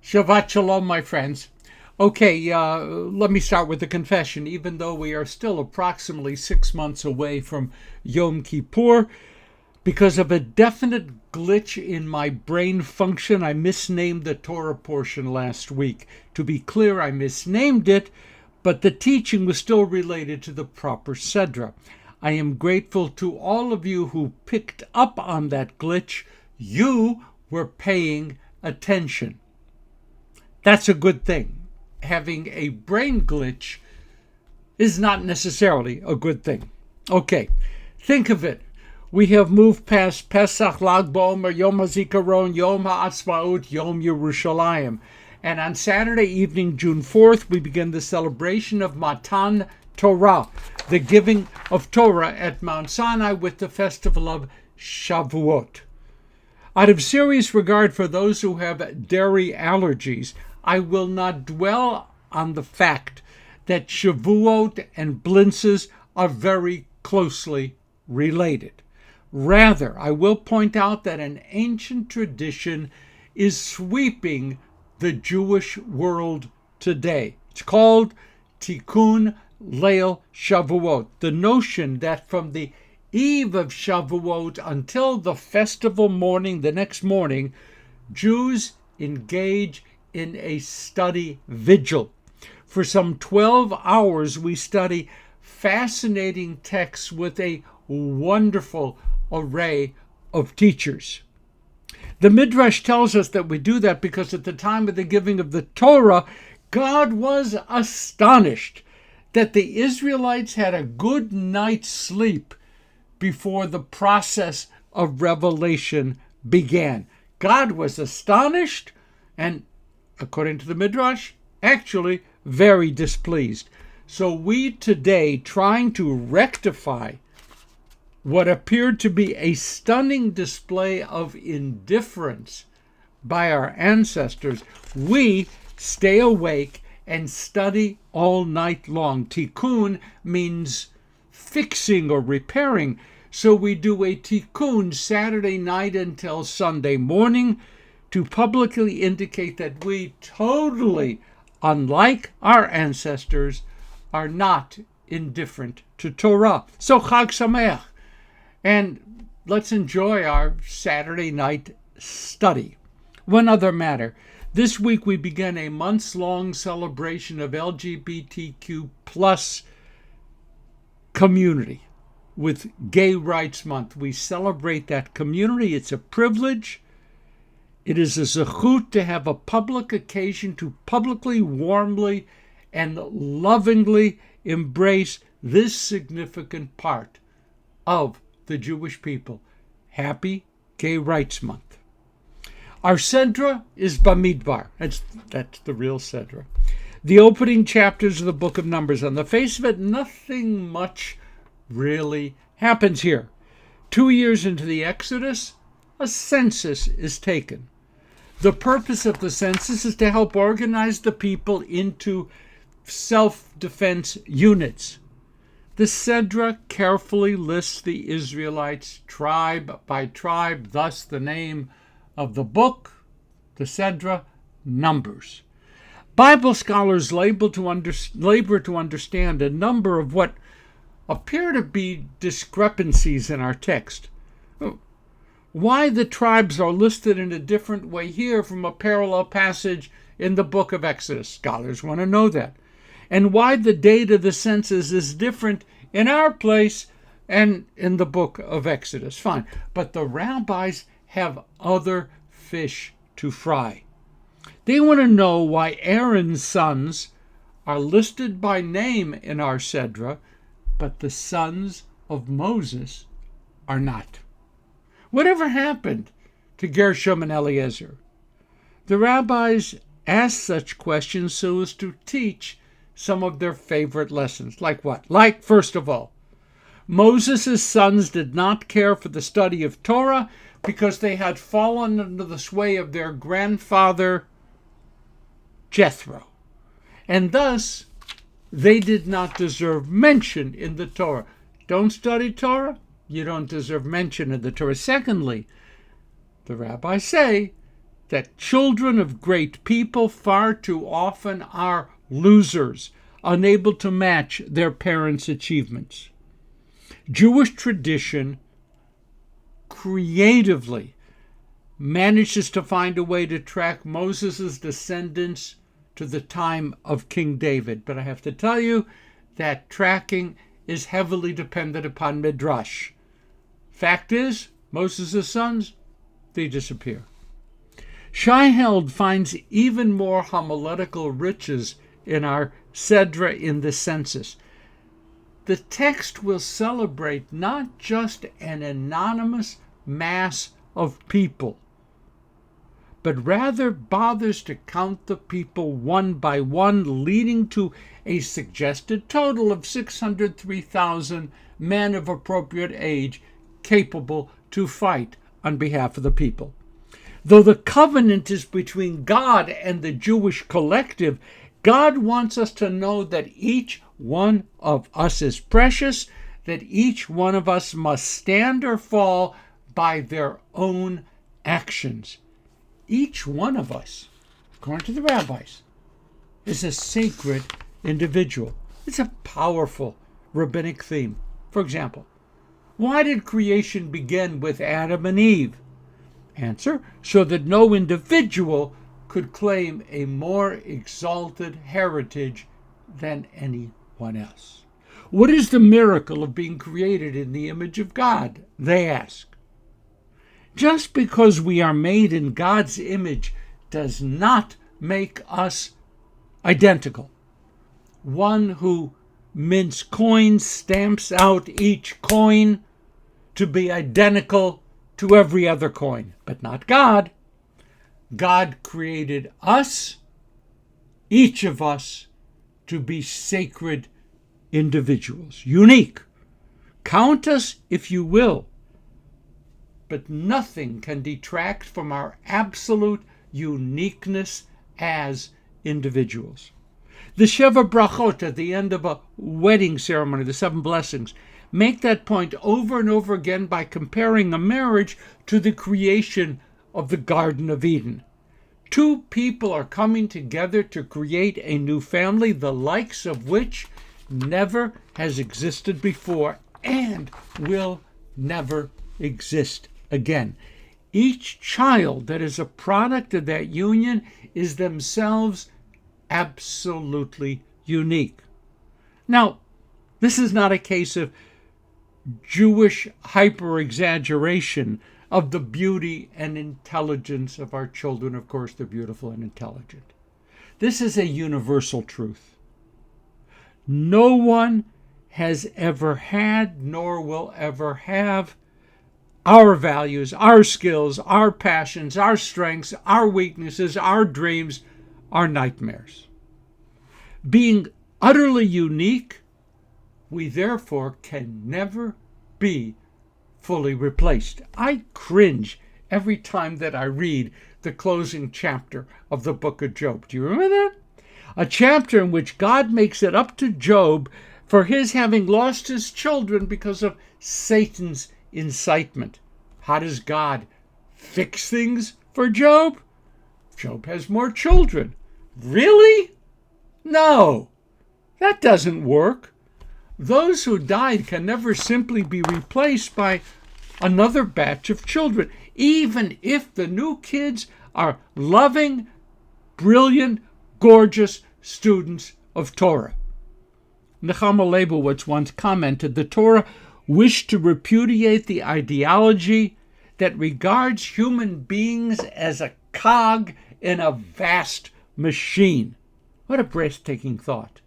Shabbat Shalom, my friends. Okay, let me start with the confession. Even though we are still approximately 6 months away from Yom Kippur, because of a definite glitch in my brain function, I misnamed the Torah portion last week. To be clear, I misnamed it, but the teaching was still related to the proper Sedra. I am grateful to all of you who picked up on that glitch. You were paying attention. That's a good thing. Having a brain glitch is not necessarily a good thing. Okay, think of it. We have moved past Pesach, Lag BaOmer, Yom HaZikaron, Yom HaAtzmaut, Yom Yerushalayim. And on Saturday evening, June 4th, we begin the celebration of Matan Torah, the giving of Torah at Mount Sinai with the festival of Shavuot. Out of serious regard for those who have dairy allergies, I will not dwell on the fact that Shavuot and blintzes are very closely related. Rather, I will point out that an ancient tradition is sweeping the Jewish world today. It's called Tikkun Leil Shavuot, the notion that from the eve of Shavuot until the festival morning, the next morning, Jews engage in a study vigil. For some 12 hours, we study fascinating texts with a wonderful array of teachers. The Midrash tells us that we do that because at the time of the giving of the Torah, God was astonished that the Israelites had a good night's sleep before the process of revelation began. God was astonished and, according to the Midrash, actually very displeased. So we today, trying to rectify what appeared to be a stunning display of indifference by our ancestors, we stay awake and study all night long. Tikkun means fixing or repairing. So we do a tikkun Saturday night until Sunday morning to publicly indicate that we totally, unlike our ancestors, are not indifferent to Torah. So Chag Samayach. And let's enjoy our Saturday night study. One other matter. This week we began a months-long celebration of LGBTQ plus community with Gay Rights Month. We celebrate that community. It's a privilege. It is a zechut to have a public occasion to publicly, warmly, and lovingly embrace this significant part of the Jewish people. Happy Gay Rights Month. Our Sedra is BaMidbar. That's the real Sedra. The opening chapters of the book of Numbers. On the face of it, nothing much really happens here. 2 years into the Exodus, a census is taken. The purpose of the census is to help organize the people into self-defense units. The Sedra carefully lists the Israelites tribe by tribe, thus the name of the book, the Sedra, Numbers. Bible scholars labor to understand a number of what appear to be discrepancies in our text. Why the tribes are listed in a different way here from a parallel passage in the book of Exodus. Scholars want to know that. And why the date of the census is different in our place and in the book of Exodus. Fine. But the rabbis have other fish to fry. They want to know why Aaron's sons are listed by name in our Sedra, but the sons of Moses are not. Whatever happened to Gershom and Eliezer? The rabbis ask such questions so as to teach some of their favorite lessons. Like what? Like, first of all, Moses' sons did not care for the study of Torah because they had fallen under the sway of their grandfather Jethro. And thus, they did not deserve mention in the Torah. Don't study Torah? You don't deserve mention in the Torah. Secondly, the rabbis say that children of great people far too often are losers, unable to match their parents' achievements. Jewish tradition creatively manages to find a way to track Moses' descendants to the time of King David. But I have to tell you that tracking is heavily dependent upon Midrash. Fact is, Moses' sons, they disappear. Shai-Held finds even more homiletical riches in our Sedra in the census. The text will celebrate not just an anonymous mass of people, but rather bothers to count the people one by one, leading to a suggested total of 603,000 men of appropriate age capable to fight on behalf of the people. Though the covenant is between God and the Jewish collective, God wants us to know that each one of us is precious, that each one of us must stand or fall by their own actions. Each one of us, according to the rabbis, is a sacred individual. It's a powerful rabbinic theme. For example, why did creation begin with Adam and Eve? Answer, so that no individual could claim a more exalted heritage than anyone else. What is the miracle of being created in the image of God? They ask. Just because we are made in God's image does not make us identical. One who mints coins stamps out each coin to be identical to every other coin, but not God. God created us, each of us, to be sacred individuals, unique. Count us if you will, but nothing can detract from our absolute uniqueness as individuals. The Sheva Brachot at the end of a wedding ceremony, the 7 blessings, make that point over and over again by comparing a marriage to the creation of the Garden of Eden. 2 people are coming together to create a new family, the likes of which never has existed before and will never exist again. Each child that is a product of that union is themselves absolutely unique. Now, this is not a case of Jewish hyper-exaggeration of the beauty and intelligence of our children. Of course, they're beautiful and intelligent. This is a universal truth. No one has ever had, nor will ever have, our values, our skills, our passions, our strengths, our weaknesses, our dreams, our nightmares. Being utterly unique, we therefore can never be fully replaced. I cringe every time that I read the closing chapter of the book of Job. Do you remember that? A chapter in which God makes it up to Job for his having lost his children because of Satan's incitement. How does God fix things for Job? Job has more children. Really? No, that doesn't work. Those who died can never simply be replaced by another batch of children, even if the new kids are loving, brilliant, gorgeous students of Torah. Nechama Leibowitz once commented, the Torah wished to repudiate the ideology that regards human beings as a cog in a vast machine. What a breathtaking thought.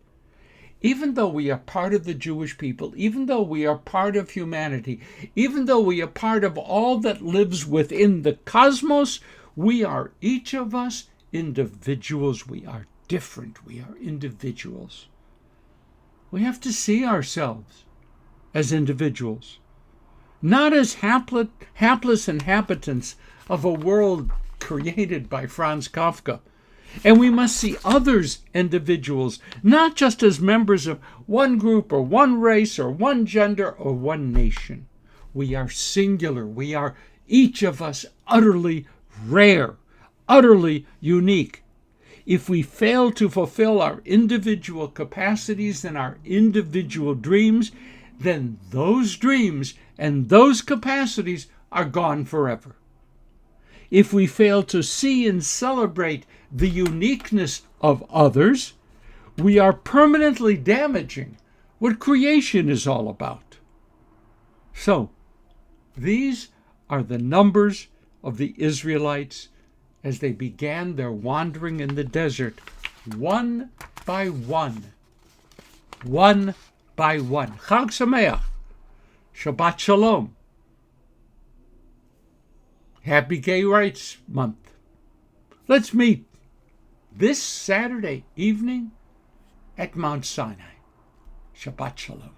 Even though we are part of the Jewish people, even though we are part of humanity, even though we are part of all that lives within the cosmos, we are each of us individuals. We are different. We are individuals. We have to see ourselves as individuals, not as hapless inhabitants of a world created by Franz Kafka. And we must see others, individuals, not just as members of one group or one race or one gender or one nation. We are singular. We are, each of us, utterly rare, utterly unique. If we fail to fulfill our individual capacities and our individual dreams, then those dreams and those capacities are gone forever. If we fail to see and celebrate the uniqueness of others, we are permanently damaging what creation is all about. So, these are the numbers of the Israelites as they began their wandering in the desert, one by one. One by one. Chag Samayach. Shabbat Shalom. Happy Gay Rights Month. Let's meet this Saturday evening at Mount Sinai. Shabbat Shalom.